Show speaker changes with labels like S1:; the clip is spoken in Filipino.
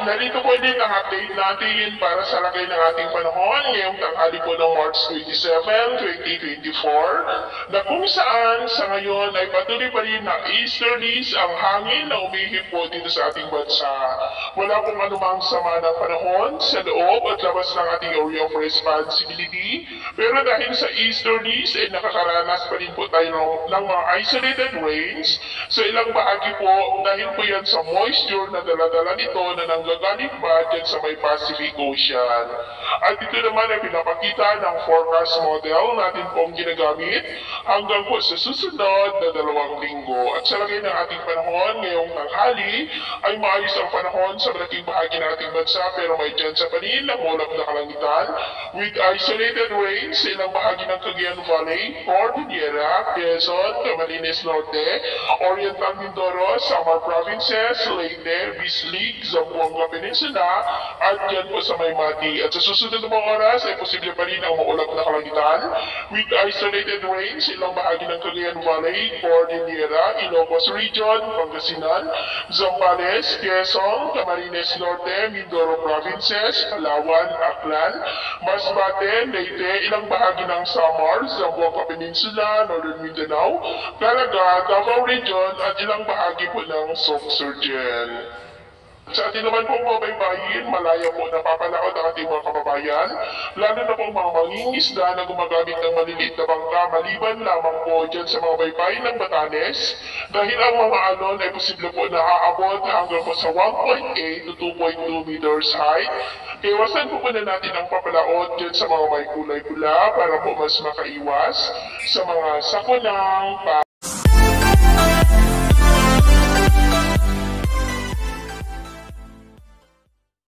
S1: narito po ulit ang update natin para sa lagay ng ating panahon ngayong tanghali po ng March 27, 2024 na kung saan sa ngayon ay patuloy pa rin na easterlies ang hangin na umihip po dito sa ating bansa. Wala pong anumang sama ng panahon sa loob at labas ng ating area of responsibility, pero dahil sa easterlies ay nakakaranas pa rin po tayo ng mga isolated rains sa ilang bahagi po dahil po yan sa moisture na dala-dala nito na nanggagaling pa dyan sa may Pacific Ocean. At ito naman ay pinapakita ng forecast model natin pong ginagamit hanggang po sa susunod na 2 linggo. At sa lagay ng ating panahon ngayong tanghali ay maayos ang panahon sa malaking bahagi ng ating bansa pero may tsansa pa rin ng ulap na kalangitan with isolated rains sa ilang bahagi ng Cagayan Valley, Cordillera, Quezon, Camarines Norte, Oriental Mindoro, Samar Provinces, Leyte, Bislig, Zamboanga Peninsula, at dyan po sa Maymati. At sa susunod na mga oras ay posible pa rin ang maulap na kalangitan with isolated rains sa ilang bahagi ng Cagayan Valley, Cordillera, Ilocos Region, Pangasinan, Zambales, Quezon, Camarines Norte, Mindoro Provinces, Palawan, Aklan, Masbate, Leyte, ilang bahagi ng Samar, Zamboanga Peninsula, Northern Mindanao, Calaga, Davao Region, at ilang bahagi po ng Sorsogon. Sa ating naman pong mga baybayin, malaya po napapalaot ang ating mga kababayan, lalo na pong mga mangingisda na gumagamit ng maliliit na bangka maliban lamang po dyan sa mga baybayin ng Batanes dahil ang mga alon ay posible po na aabot hanggang po sa 1.8 to 2.2 meters height. Iwasan po muna natin ang papalaot dyan sa mga may kulay pula para po mas makaiwas sa mga sakunang